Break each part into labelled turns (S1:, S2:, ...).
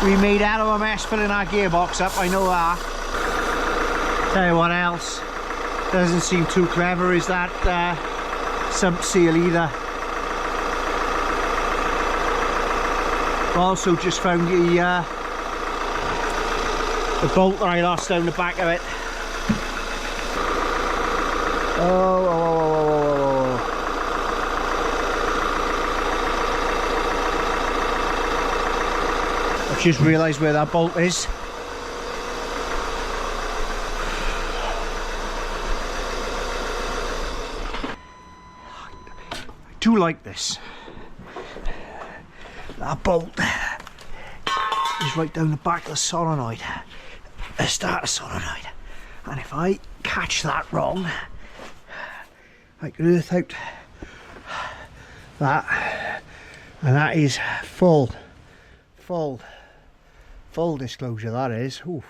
S1: We made a hell of a mess filling our gearbox up, I know that. Tell you what else doesn't seem too clever is that sump seal either. Also just found the bolt that I lost down the back of it. I've just realised where that bolt is. I do like this. That bolt is right down the back of the solenoid, the starter solenoid, and if I catch that wrong, I can earth out that, and that is full disclosure, that is. Oof.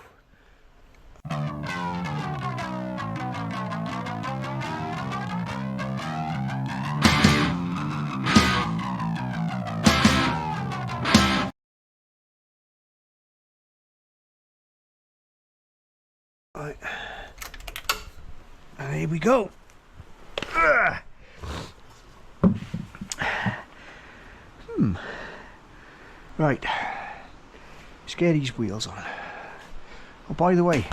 S1: Right, and here we go. Right, let's get these wheels on. Oh, by the way,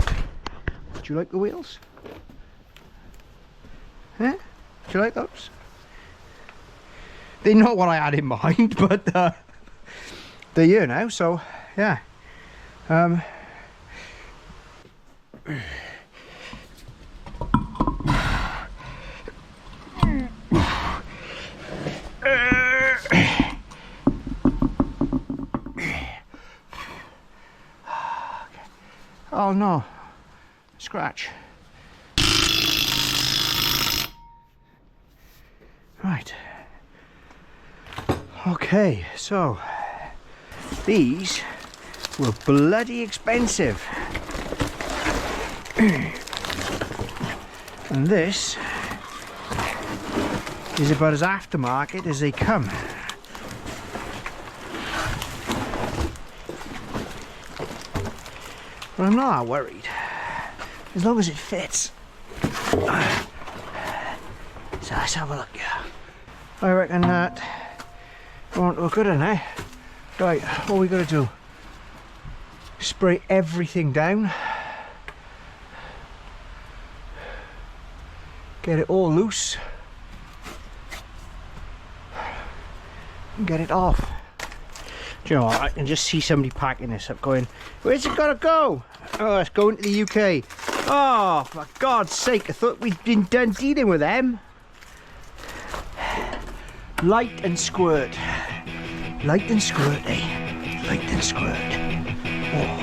S1: do you like the wheels? Huh? Do you like those? They're not what I had in mind, but they're here now, so yeah. Oh no, scratch. Right. Okay, so these were bloody expensive. And this is about as aftermarket as they come. But I'm not that worried, as long as it fits. So let's have a look here. I reckon that we're onto a good one, eh? Right, what we got to do? Spray everything down. Get it all loose. And get it off. Do you know what? I can just see somebody packing this up going, where's it gotta go? Oh, it's going to the UK. Oh, for God's sake, I thought we'd been done dealing with them. Light and squirt. Light and squirt, eh? Light and squirt. Oh.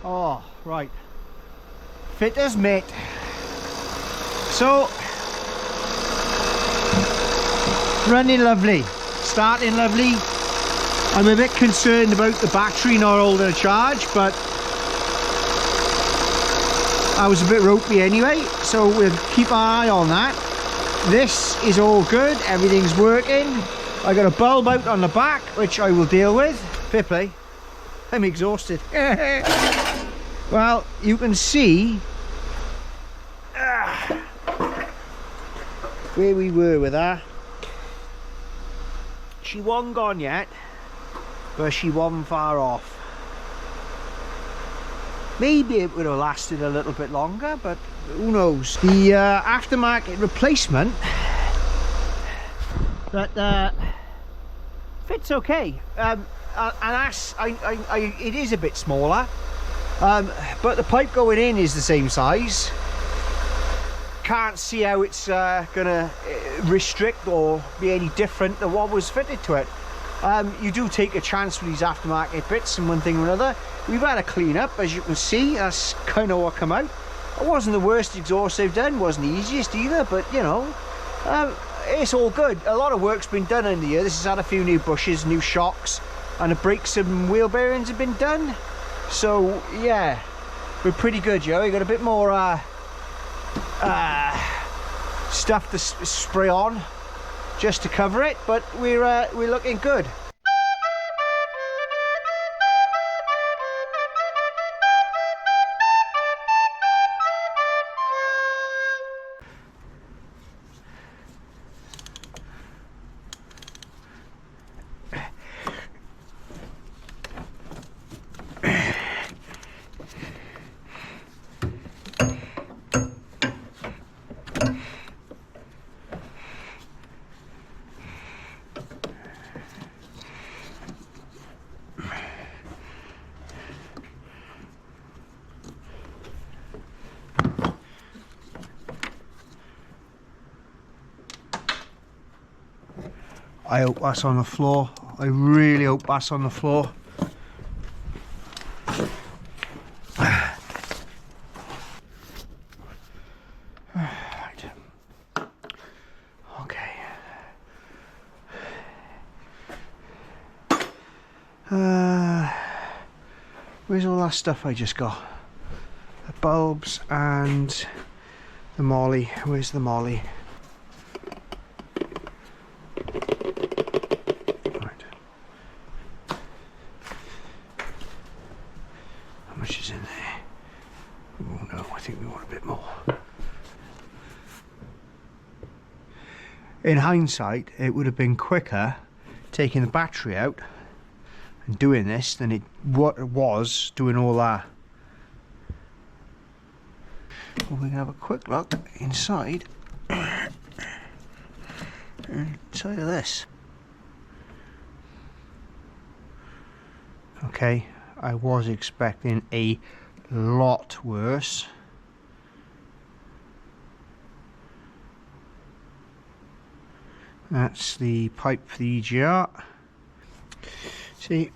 S1: Oh, right. Fitters mate. So, running lovely, starting lovely. I'm a bit concerned about the battery not holding a charge, but I was a bit ropey anyway, so we'll keep our eye on that. This is all good, everything's working. I got a bulb out on the back, which I will deal with. Fair play. I'm exhausted. Well, you can see where we were with her. She wasn't gone yet, but she wasn't far off. Maybe it would have lasted a little bit longer, but who knows. The aftermarket replacement that fits okay, and it is a bit smaller, but the pipe going in is the same size. Can't see how it's gonna restrict or be any different than what was fitted to it. You do take a chance with these aftermarket bits and one thing or another. We've had a clean up, as you can see. That's kind of what come out. It wasn't the worst exhaust they've done, wasn't the easiest either, but you know, it's all good. A lot of work's been done in the year. This has had a few new bushes, new shocks, and the brakes and wheel bearings have been done. So yeah, we're pretty good, Joe. We got a bit more stuff to spray on just to cover it, but we're looking good. I hope that's on the floor. I really hope that's on the floor. Right. Okay. Where's all that stuff I just got? The bulbs and the molly. Where's the molly? In hindsight, it would have been quicker taking the battery out and doing this than it was doing all that. Well, we can have a quick look inside of this. Okay, I was expecting a lot worse. That's the pipe for the EGR. See,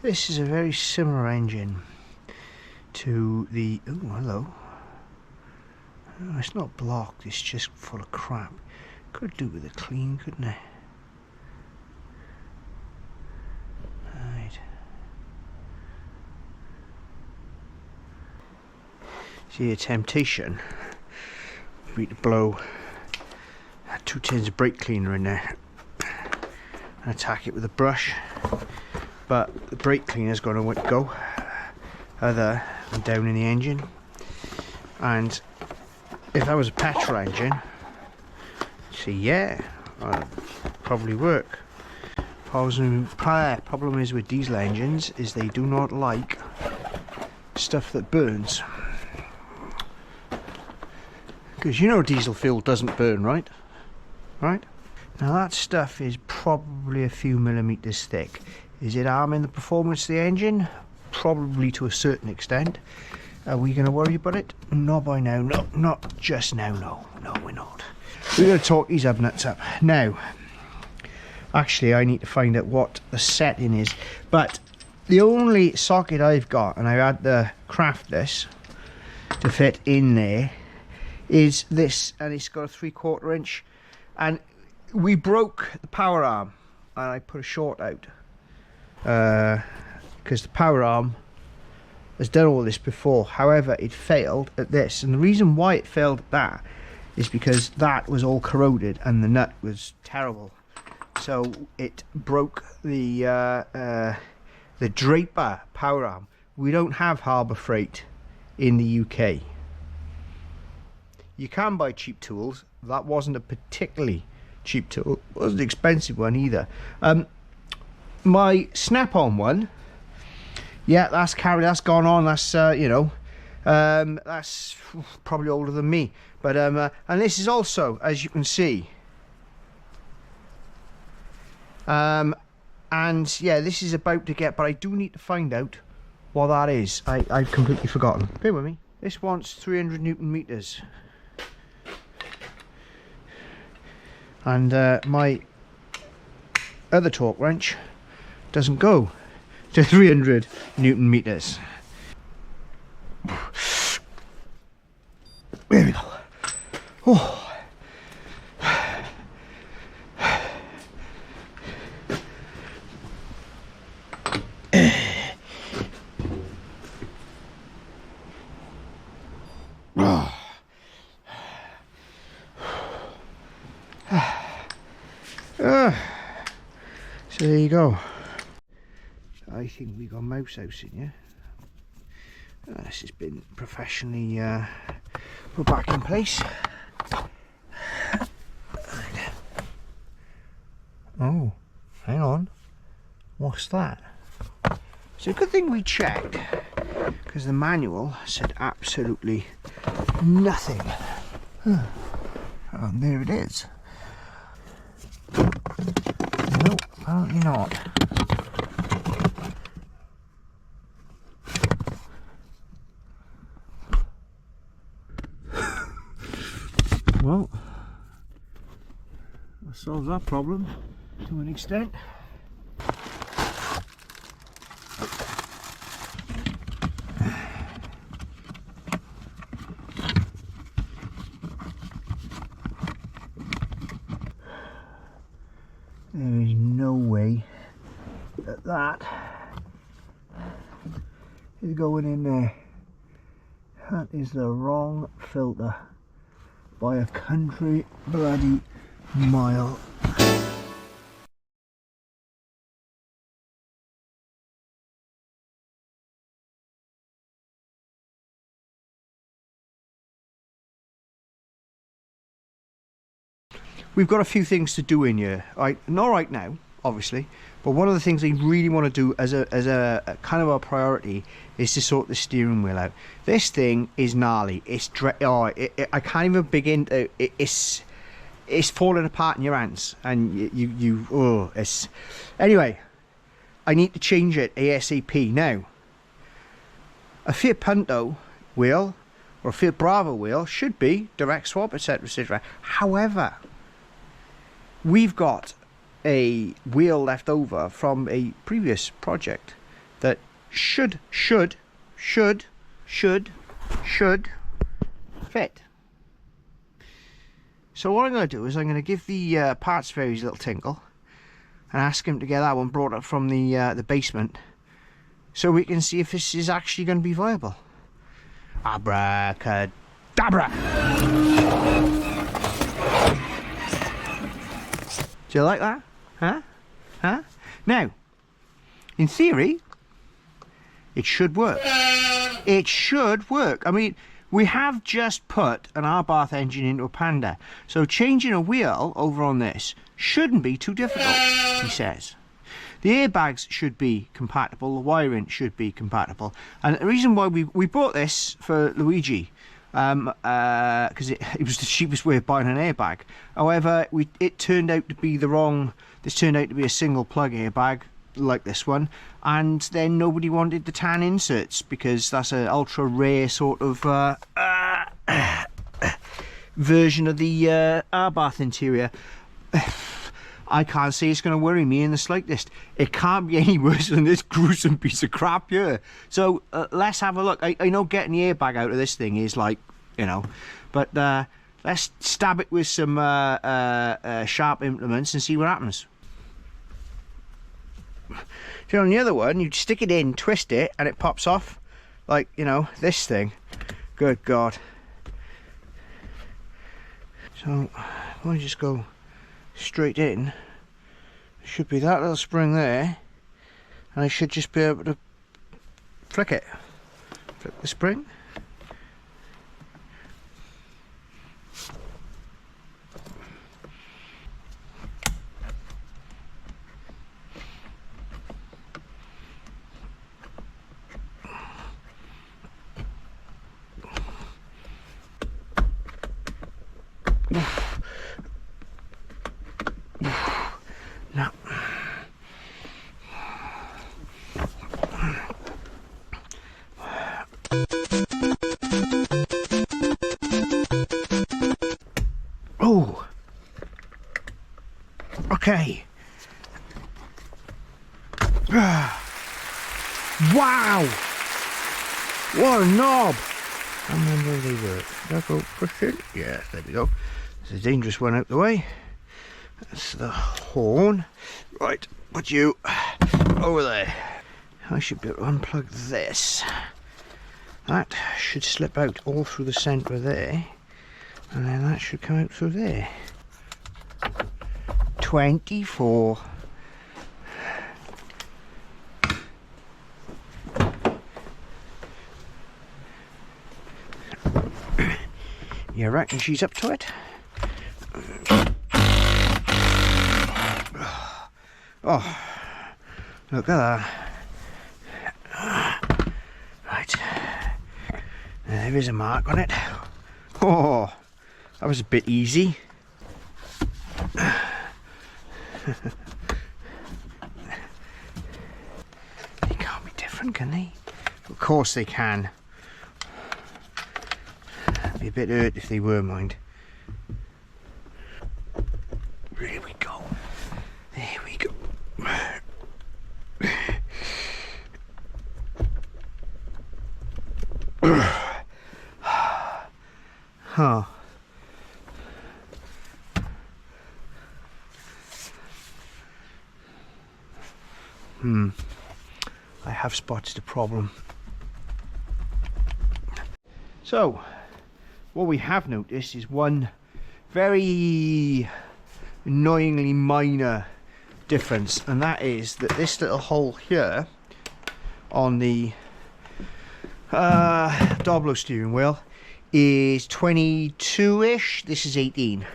S1: this is a very similar engine to the, oh hello, oh, it's not blocked, it's just full of crap. Could do with a clean, couldn't it? Right. See, a temptation would be to blow 2 tins of brake cleaner in there and attack it with a brush, but the brake cleaner is going to go other than down in the engine. And if that was a petrol engine, see, yeah, probably work. Problem is with diesel engines is they do not like stuff that burns, because you know diesel fuel doesn't burn, right? Right, now that stuff is probably a few millimeters thick. Is it harming the performance of the engine? Probably to a certain extent. Are we going to worry about it? Not by now. No, not just now. No, we're not. We're going to torque these hub nuts up. Now, actually, I need to find out what the setting is. But the only socket I've got, and I had to craft this to fit in there, is this, and it's got a 3/4 inch. And we broke the power arm, and I put a short out because the power arm has done all this before. However, it failed at this, and the reason why it failed at that is because that was all corroded and the nut was terrible. So it broke the Draper power arm. We don't have Harbour Freight in the UK. You can buy cheap tools. That wasn't a particularly cheap tool. It wasn't an expensive one either. My snap-on one, yeah, that's gone on. That's you know, that's probably older than me. But and this is also, as you can see, and yeah, this is about to get, but I do need to find out what that is. I've completely forgotten. Bear with me. This wants 300 Newton meters, and my other torque wrench doesn't go to 300 Newton meters. There we go. Oh. So there you go. I think we got mouse house in here. This has been professionally put back in place. Oh, hang on. What's that? It's a good thing we checked, because the manual said absolutely nothing. Oh, there it is. No, apparently not. Well, that solves that problem to an extent. There is no way that that is going in there. That is the wrong filter by a country bloody mile. We've got a few things to do in here, not right now, obviously, but one of the things I really want to do as a kind of a priority is to sort the steering wheel out. This thing is gnarly. It's I can't even begin to. It's falling apart in your hands, and it's anyway. I need to change it ASAP now. A Fiat Punto wheel or a Fiat Bravo wheel should be direct swap, etc., etc. However, we've got a wheel left over from a previous project that should fit. So what I'm going to do is I'm going to give the parts fairies a little tinkle and ask him to get that one brought up from the basement, so we can see if this is actually going to be viable. Abracadabra! Do you like that? Huh? Now, in theory, it should work. It should work. I mean, we have just put an R-Bath engine into a Panda, so changing a wheel over on this shouldn't be too difficult, he says. The airbags should be compatible, the wiring should be compatible. And the reason why we bought this for Luigi, because it was the cheapest way of buying an airbag. However, it turned out to be the wrong. This turned out to be a single plug airbag. like this one, and then nobody wanted the tan inserts because that's an ultra rare sort of version of the R-bath interior. I can't say it's going to worry me in the slightest. It can't be any worse than this gruesome piece of crap here. So let's have a look. I know getting the airbag out of this thing is like, you know, but let's stab it with some sharp implements and see what happens. So on the other one, you stick it in, twist it, and it pops off like, you know, this thing. Good God. So if I just go straight in, should be that little spring there, and I should just be able to flick it. Flick the spring. No. Oh. Okay. Wow. What a knob. I remember they work. Did I go push it? Yeah, there we go. There's a dangerous one out the way. That's the horn. Right, put you over there. I should be able to unplug this. That should slip out all through the centre there, and then that should come out through there. 24. You reckon she's up to it? Oh, look at that. Right, there is a mark on it. Oh, that was a bit easy. They can't be different, can they? Of course they can. I'd be a bit hurt if they were, mind. There we go. There we go. Huh. I have spotted a problem. So, what we have noticed is one very annoyingly minor difference, and that is that this little hole here on the Doblo steering wheel is 22-ish. This is 18.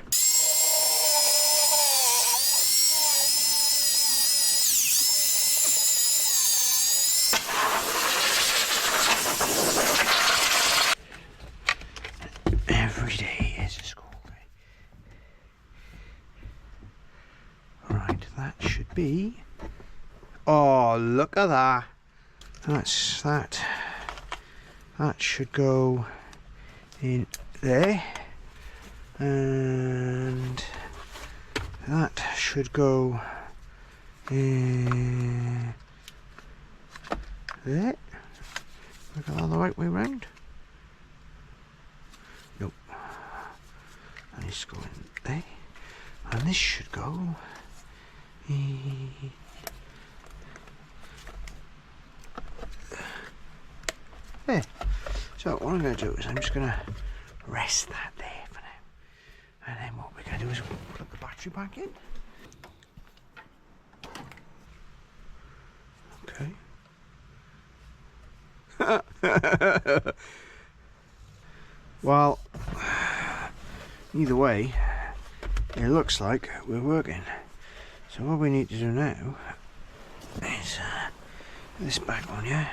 S1: Every day is a school day. Right, that should be. Oh, look at that. That's that. That should go in there, and that should go in there. We got all the right way round. Nope. And this go in there, and this should go in there. So what I'm going to do is I'm just going to rest that there for now, and then what we're going to do is plug the battery back in. Okay. Well, either way, it looks like we're working. So what we need to do now is put this back on, yeah.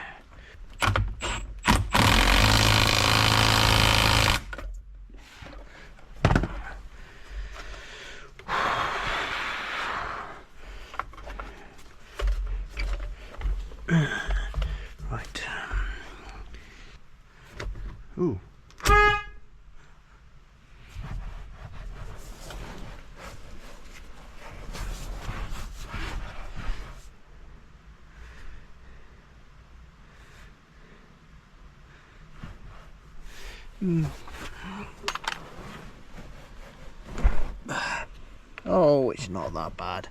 S1: Oh, it's not that bad.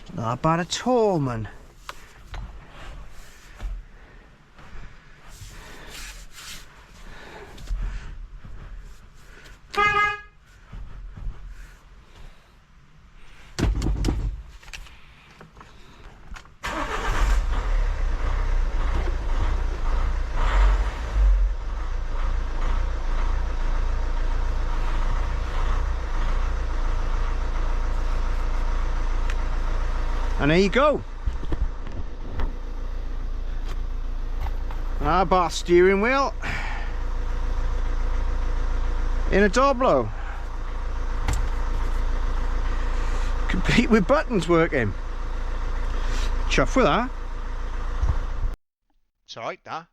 S1: It's not that bad at all, man. And there you go. Our bar steering wheel in a Doblo. Complete with buttons working. Chuff with that.
S2: It's alright, that.